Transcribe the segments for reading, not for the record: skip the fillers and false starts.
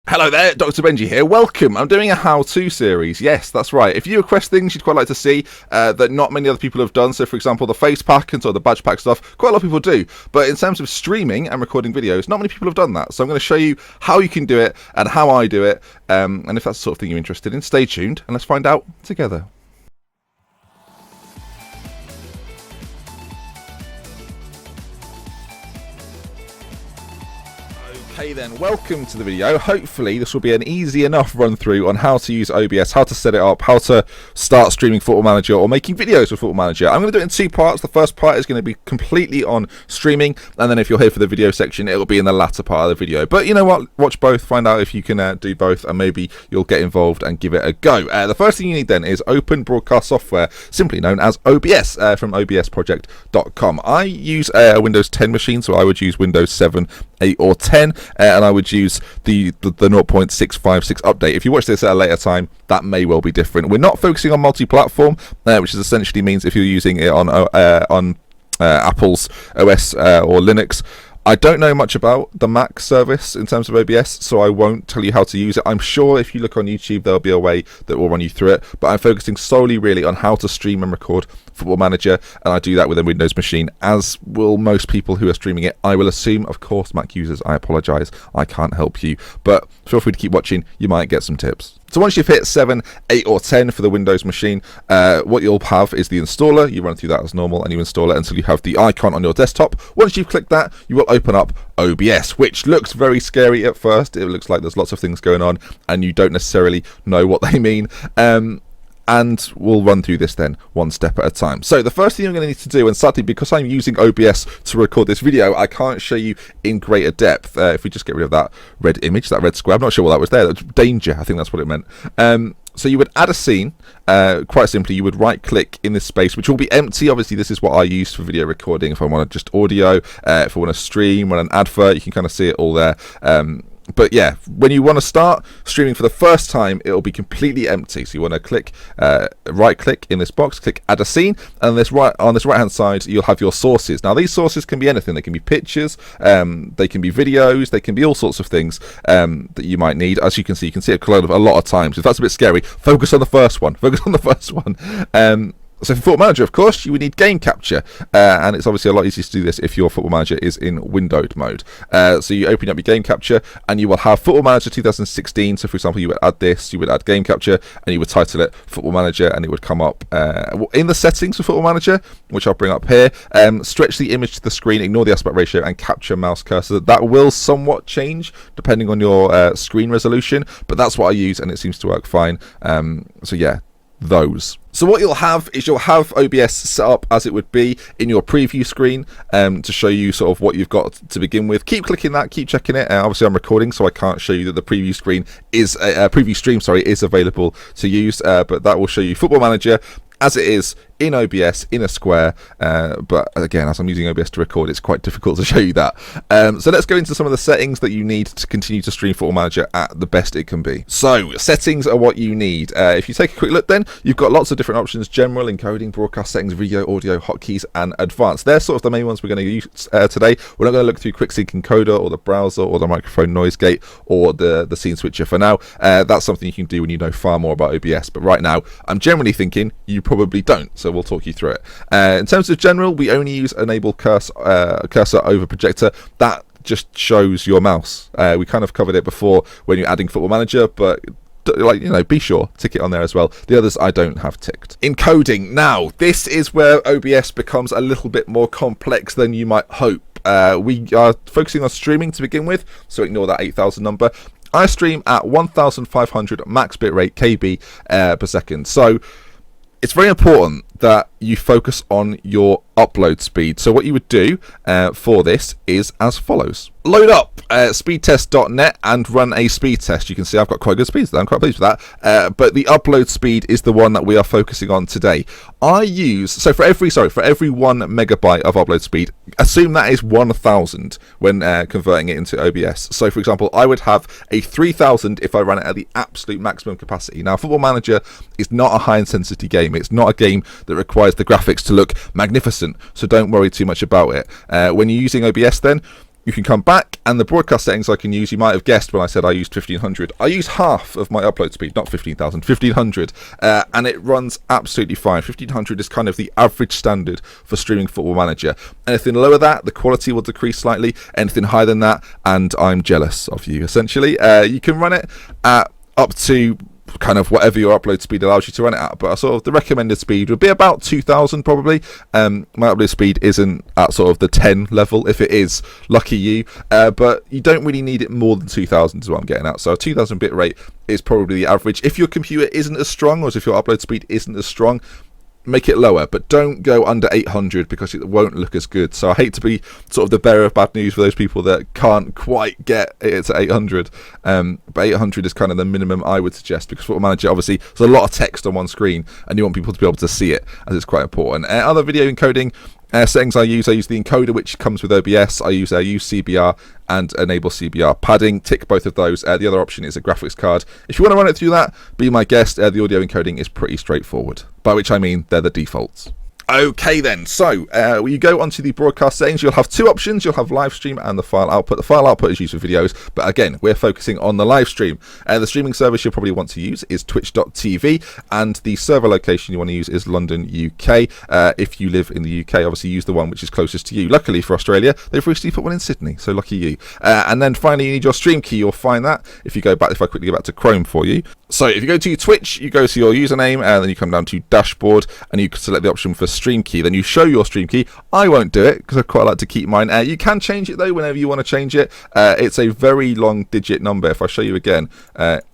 Hello there, Dr. Benji here. Welcome. I'm doing a how-to series. Yes, that's right. If you request things you'd quite like to see that not many other people have done, so for example the face pack and sort of the badge pack stuff, quite a lot of people do. But in terms of streaming and recording videos, not many people have done that. So I'm going to show you how you can do it and how I do it. And if that's the sort of thing you're interested in, stay tuned and let's find out together. Okay then, welcome to the video. Hopefully this will be an easy enough run through on how to use OBS, how to set it up, how to start streaming Football Manager or making videos with Football Manager. I'm going to do it in two parts. The first part is going to be completely on streaming, and then if you're here for the video section, it'll be in the latter part of the video. But you know what, watch both, find out if you can do both, and maybe you'll get involved and give it a go. The first thing you need then is open broadcast software, simply known as OBS, from obsproject.com. I use a Windows 10 machine, so I would use Windows 7, 8 or 10, and I would use the 0.656 update. If you watch this at a later time, that may well be different. We're not focusing on multi-platform, which is essentially means if you're using it on Apple's OS or Linux. I don't know much about the Mac service in terms of OBS, so I won't tell you how to use it. I'm sure if you look on YouTube, there'll be a way that will run you through it, but I'm focusing solely really on how to stream and record Football Manager, and I do that with a Windows machine, as will most people who are streaming it. I will assume, of course, Mac users, I apologise, I can't help you, but feel free to keep watching, you might get some tips. So once you've hit 7, 8 or 10 for the Windows machine, what you'll have is the installer. You run through that as normal and you install it until you have the icon on your desktop. Once you've clicked that, you will open up OBS, which looks very scary at first. It looks like there's lots of things going on and you don't necessarily know what they mean. And we'll run through this then one step at a time. So the first thing you're going to need to do, and sadly because I'm using OBS to record this video, I can't show you in greater depth. If we just get rid of that red image, that red square, I'm not sure what that was there. That's danger, I think that's what it meant. So you would add a scene, quite simply. You would right click in this space, which will be empty. Obviously this is what I use for video recording. If I want just audio, if I want to stream, run an advert, you can kind of see it all there. But yeah, when you want to start streaming for the first time, it'll be completely empty. So you want to click, right click in this box, click add a scene, and on this right hand side, you'll have your sources. Now these sources can be anything. They can be pictures, they can be videos, they can be all sorts of things that you might need. As you can see it a lot of times. If that's a bit scary, focus on the first one. Focus on the first one. So for Football Manager, of course, you would need game capture, and it's obviously a lot easier to do this if your Football Manager is in windowed mode. So you open up your game capture, and you will have Football Manager 2016. So for example, you would add this, you would add game capture, and you would title it Football Manager, and it would come up in the settings for Football Manager, which I'll bring up here. Stretch the image to the screen, ignore the aspect ratio, and capture mouse cursor. That will somewhat change depending on your screen resolution, but that's what I use, and it seems to work fine. So yeah, those. So what you'll have is you'll have OBS set up as it would be in your preview screen, to show you sort of what you've got to begin with. Keep clicking that, keep checking it. Obviously I'm recording, so I can't show you that the preview screen is preview stream, sorry, is available to use, but that will show you Football Manager as it is in OBS in a square, but again, as I'm using OBS to record, it's quite difficult to show you that. So let's go into some of the settings that you need to continue to stream Football Manager at the best it can be. So settings are what you need. If you take a quick look then, you've got lots of different options: general, encoding, broadcast settings, video, audio, hotkeys, and advanced. They're sort of the main ones we're going to use today. We're not going to look through QuickSync encoder or the browser or the microphone noise gate or the scene switcher for now. That's something you can do when you know far more about OBS, but right now I'm generally thinking you probably don't, so we'll talk you through it. In terms of general, we only use enable cursor over projector. That just shows your mouse. We kind of covered it before when you're adding Football Manager, but be sure tick it on there as well. The others I don't have ticked. Encoding. Now this is where OBS becomes a little bit more complex than you might hope. We are focusing on streaming to begin with, so ignore that 8,000 number. I stream at 1,500 max bitrate KB per second. So it's very important that you focus on your upload speed. So what you would do for this is as follows. Load up speedtest.net and run a speed test. You can see I've got quite good speeds there. I'm quite pleased with that. But the upload speed is the one that we are focusing on today. I use, so for every 1 megabyte of upload speed, assume that is 1,000 when converting it into OBS. So for example, I would have a 3,000 if I ran it at the absolute maximum capacity. Now Football Manager is not a high intensity game. It's not a game that requires the graphics to look magnificent, so don't worry too much about it. When you're using OBS then, You can come back, and the broadcast settings I can use, you might have guessed when I said I used 1500. I use half of my upload speed, not 15,000, 1500, and it runs absolutely fine. 1500 is kind of the average standard for streaming Football Manager. Anything lower than that, the quality will decrease slightly. Anything higher than that, and I'm jealous of you, essentially. You can run it at up to kind of whatever your upload speed allows you to run it at, but sort of the recommended speed would be about 2000 probably. My upload speed isn't at sort of the 10 level. If it is, lucky you, but you don't really need it more than 2000 is what I'm getting at. So a 2000 bit rate is probably the average. If your computer isn't as strong, or if your upload speed isn't as strong, make it lower, but don't go under 800 because it won't look as good. So I hate to be sort of the bearer of bad news for those people that can't quite get it to 800, but 800 is kind of the minimum I would suggest, because Football Manager, obviously there's a lot of text on one screen and you want people to be able to see it, as it's quite important. Other video encoding settings I use the encoder, which comes with OBS. I use CBR and enable CBR padding. Tick both of those. The other option is a graphics card. If you want to run it through that, be my guest. The audio encoding is pretty straightforward, by which I mean they're the defaults. Okay then, so when you go onto the broadcast settings, you'll have two options. You'll have live stream and the file output. The file output is used for videos, but again, we're focusing on the live stream. The streaming service you'll probably want to use is twitch.tv, and the server location you want to use is London, UK. If you live in the UK, obviously use the one which is closest to you. Luckily for Australia, they've recently put one in Sydney, so lucky you. And then finally, you need your stream key. You'll find that if I quickly go back to Chrome for you. So if you go to Twitch, you go to your username, and then you come down to dashboard, and you can select the option for stream key. Then you show your stream key. I won't do it because I quite like to keep mine. You can change it though whenever you want to change it. It's a very long digit number. If I show you again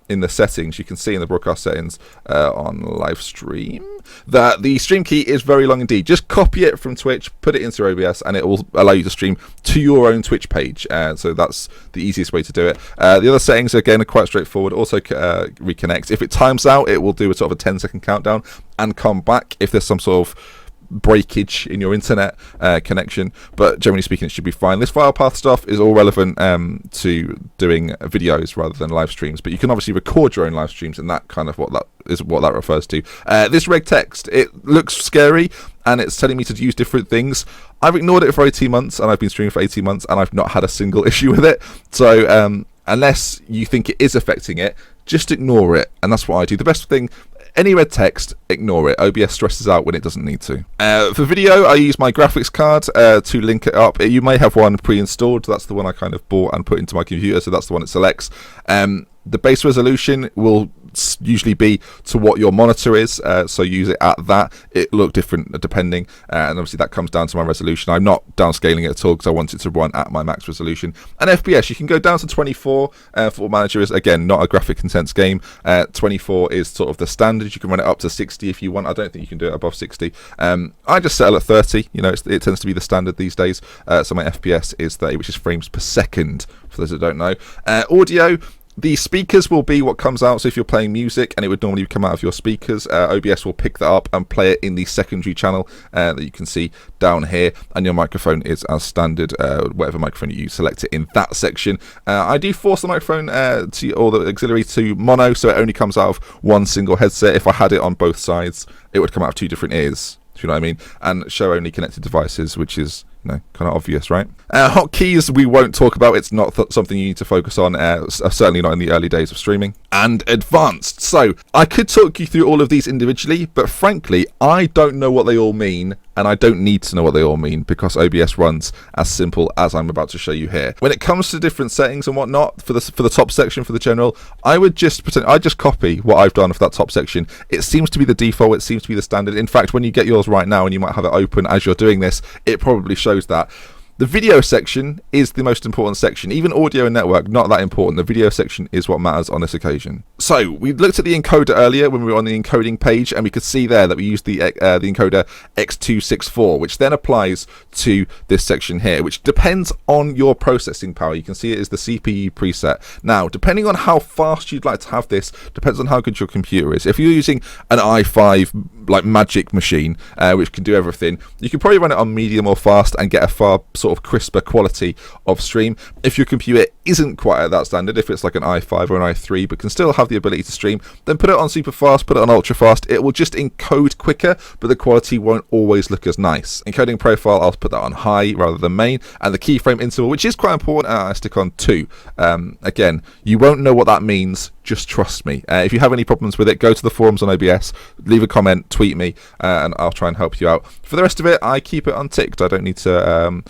in the settings, you can see in the broadcast settings on live stream that the stream key is very long indeed. Just copy it from Twitch, put it into OBS, and it will allow you to stream to your own Twitch page. So that's the easiest way to do it. The other settings again are quite straightforward. Also reconnect. If it times out, it will do a sort of a 10-second countdown and come back if there's some sort of breakage in your internet connection, but generally speaking it should be fine. This file path stuff is all relevant to doing videos rather than live streams, but you can obviously record your own live streams, and that kind of what that refers to. This reg text, it looks scary and it's telling me to use different things. I've ignored it for 18 months and I've been streaming for 18 months and I've not had a single issue with it. So unless you think it is affecting it, just ignore it, and that's what I do. The best thing, any red text, ignore it. OBS stresses out when it doesn't need to. For video, I use my graphics card to link it up. You may have one pre-installed. That's the one I kind of bought and put into my computer, so that's the one it selects. The base resolution will usually be to what your monitor is, so use it at that. It look different depending, and obviously that comes down to my resolution. I'm not downscaling it at all because I want it to run at my max resolution. And FPS, you can go down to 24. Football Manager is again not a graphic intense game. 24 is sort of the standard. You can run it up to 60 if you want. I don't think you can do it above 60. I just settle at 30. You know, it tends to be the standard these days. So my FPS is 30, which is frames per second for those that don't know. Audio, the speakers will be what comes out. So if you're playing music and it would normally come out of your speakers, OBS will pick that up and play it in the secondary channel that you can see down here. And your microphone is as standard, whatever microphone you use, select it in that section. I do force the microphone or the auxiliary to mono, so it only comes out of one single headset. If I had it on both sides, it would come out of two different ears. Do you know what I mean? And show only connected devices, which is kind of obvious, right? Hotkeys we won't talk about. It's not something you need to focus on, certainly not in the early days of streaming. And advanced. So I could talk you through all of these individually, but frankly I don't know what they all mean, and I don't need to know what they all mean because OBS runs as simple as I'm about to show you here. When it comes to different settings and whatnot, for the top section, for the general, I just copy what I've done for that top section. It seems to be the default, it seems to be the standard. In fact, when you get yours right now, and you might have it open as you're doing this, it probably shows that. The video section is the most important section. Even audio and network, not that important. The video section is what matters on this occasion. So we looked at the encoder earlier when we were on the encoding page, and we could see there that we used the encoder X264, which then applies to this section here, which depends on your processing power. You can see it is the CPU preset. Now, depending on how fast you'd like to have this, depends on how good your computer is. If you're using an i5 like magic machine, which can do everything, you can probably run it on medium or fast and get a far sort of crisper quality of stream. If your computer isn't quite at that standard, if it's like an i5 or an i3 but can still have the ability to stream, then put it on super fast, put it on ultra fast. It will just encode quicker, but the quality won't always look as nice. Encoding profile, I'll put that on high rather than main, and the keyframe interval, which is quite important, I stick on 2. Again, you won't know what that means, just trust me. If you have any problems with it, go to the forums on OBS, leave a comment, tweet me, and I'll try and help you out. For the rest of it, I keep it unticked. I don't need to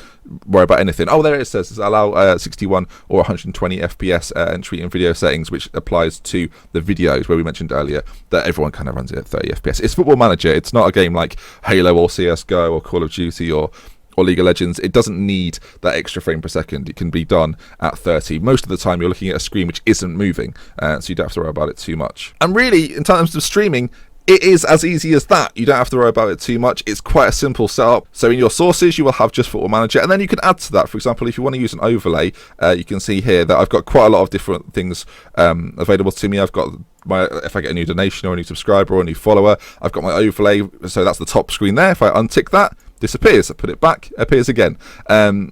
worry about anything. Oh, there it says allow 61 or 120 FPS entry in video settings, which applies to the videos where we mentioned earlier that everyone kind of runs it at 30 FPS. It's Football Manager. It's not a game like Halo or CSGO or Call of Duty or League of Legends. It doesn't need that extra frame per second. It can be done at 30. Most of the time you're looking at a screen which isn't moving, so you don't have to worry about it too much. And really, in terms of streaming, it is as easy as that. You don't have to worry about it too much. It's quite a simple setup. So in your sources, you will have just Football Manager, and then you can add to that. For example, if you want to use an overlay, you can see here that I've got quite a lot of different things available to me. I've got if I get a new donation or a new subscriber or a new follower, I've got my overlay. So that's the top screen there. If I untick that, disappears. I put it back, appears again. And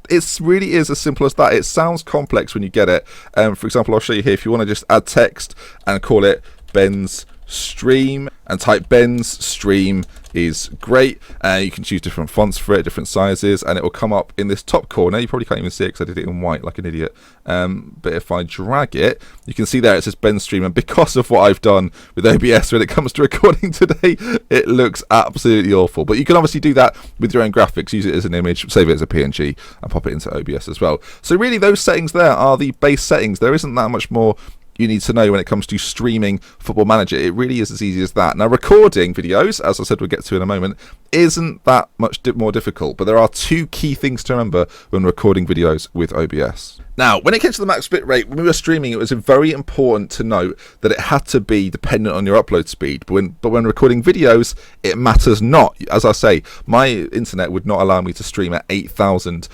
it really is as simple as that. It sounds complex when you get it. For example, I'll show you here. If you want to just add text and call it Ben's Stream and type Ben's Stream is great. You can choose different fonts for it, different sizes, and it will come up in this top corner. You probably can't even see it because I did it in white like an idiot. But if I drag it, you can see there it says Ben's Stream, and because of what I've done with OBS when it comes to recording today, it looks absolutely awful. But you can obviously do that with your own graphics. Use it as an image, save it as a PNG, and pop it into OBS as well. So really, those settings there are the base settings. There isn't that much more you need to know when it comes to streaming Football Manager. It really is as easy as that. Now, recording videos, as I said we'll get to in a moment, isn't that much more difficult, but there are 2 key things to remember when recording videos with OBS. Now, when it came to the max bitrate, when we were streaming, it was very important to note that it had to be dependent on your upload speed. But when recording videos, it matters not. As I say, my internet would not allow me to stream at 8,000,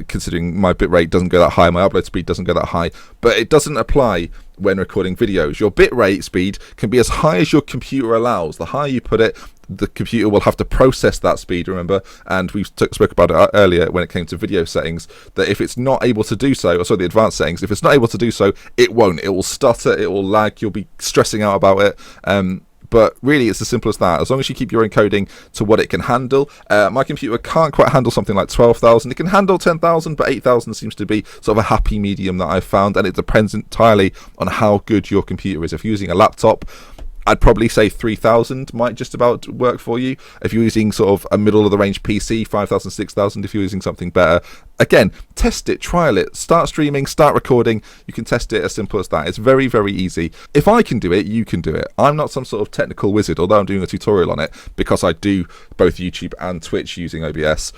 considering my bitrate doesn't go that high, my upload speed doesn't go that high. But it doesn't apply when recording videos. Your bitrate speed can be as high as your computer allows. The higher you put it, the computer will have to process that speed, remember, and we spoke about it earlier when it came to video settings, that if it's not able to do so, or sorry, the advanced settings, if it's not able to do so, it won't. It will stutter, it will lag, you'll be stressing out about it. But really, it's as simple as that. As long as you keep your encoding to what it can handle. My computer can't quite handle something like 12,000. It can handle 10,000, but 8,000 seems to be sort of a happy medium that I've found, and it depends entirely on how good your computer is. If you're using a laptop, I'd probably say 3,000 might just about work for you. If you're using sort of a middle of the range PC, 5,000, 6,000 if you're using something better. Again, test it, trial it, start streaming, start recording. You can test it as simple as that. It's very, very easy. If I can do it, you can do it. I'm not some sort of technical wizard, although I'm doing a tutorial on it because I do both YouTube and Twitch using OBS.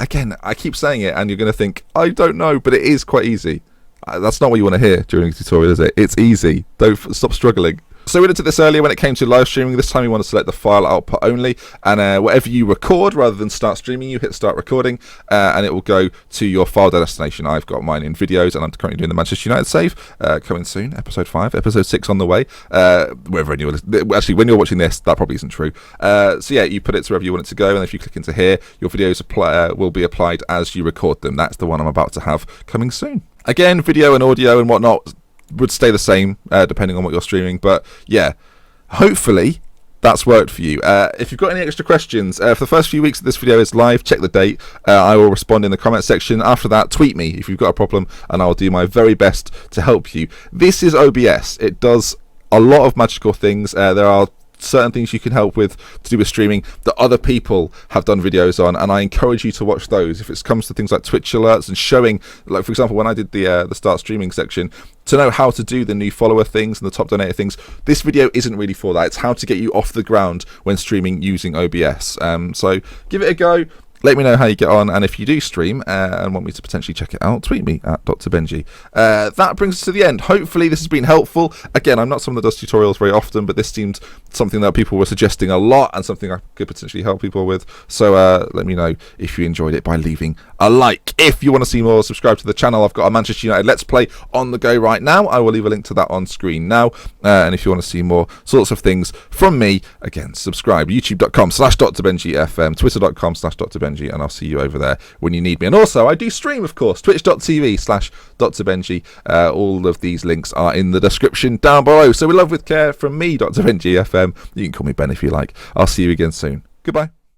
Again, I keep saying it and you're going to think, I don't know, but it is quite easy. That's not what you want to hear during a tutorial, is it? It's easy. Don't stop struggling. So we did this earlier when it came to live streaming. This time you want to select the file output only, and whatever you record, rather than start streaming, you hit start recording, and it will go to your file destination. I've got mine in videos, and I'm currently doing the Manchester United save, coming soon, episode 5, episode 6 on the way, wherever you're actually, when you're watching this, that probably isn't true. So yeah, you put it to wherever you want it to go, and if you click into here, your videos will be applied as you record them. That's the one I'm about to have coming soon. Again, video and audio and whatnot would stay the same depending on what you're streaming, but yeah, hopefully that's worked for you. If you've got any extra questions, for the first few weeks that this video is live, check the date. I will respond in the comment section. After that, tweet me if you've got a problem, and I'll do my very best to help you. This is OBS. It does a lot of magical things. There are certain things you can help with to do with streaming that other people have done videos on, and I encourage you to watch those. If it comes to things like Twitch alerts and showing, like for example when I did the start streaming section, to know how to do the new follower things and the top donator things, this video isn't really for that. It's how to get you off the ground when streaming using OBS. So give it a go. Let me know how you get on, and if you do stream and want me to potentially check it out, tweet me at Dr. Benji. That brings us to the end. Hopefully this has been helpful. Again, I'm not someone that does tutorials very often, but this seemed something that people were suggesting a lot and something I could potentially help people with. So let me know if you enjoyed it by leaving a like. If you want to see more, subscribe to the channel. I've got a Manchester United Let's Play on the go right now. I will leave a link to that on screen now. And if you want to see more sorts of things from me, again, subscribe. youtube.com/drbenjifm, twitter.com/drbenji, and I'll see you over there when you need me. And also, I do stream, of course, twitch.tv/drbenji. All of these links are in the description down below. So we love with care from me, Dr. Benji FM. You can call me Ben if you like. I'll see you again soon. Goodbye.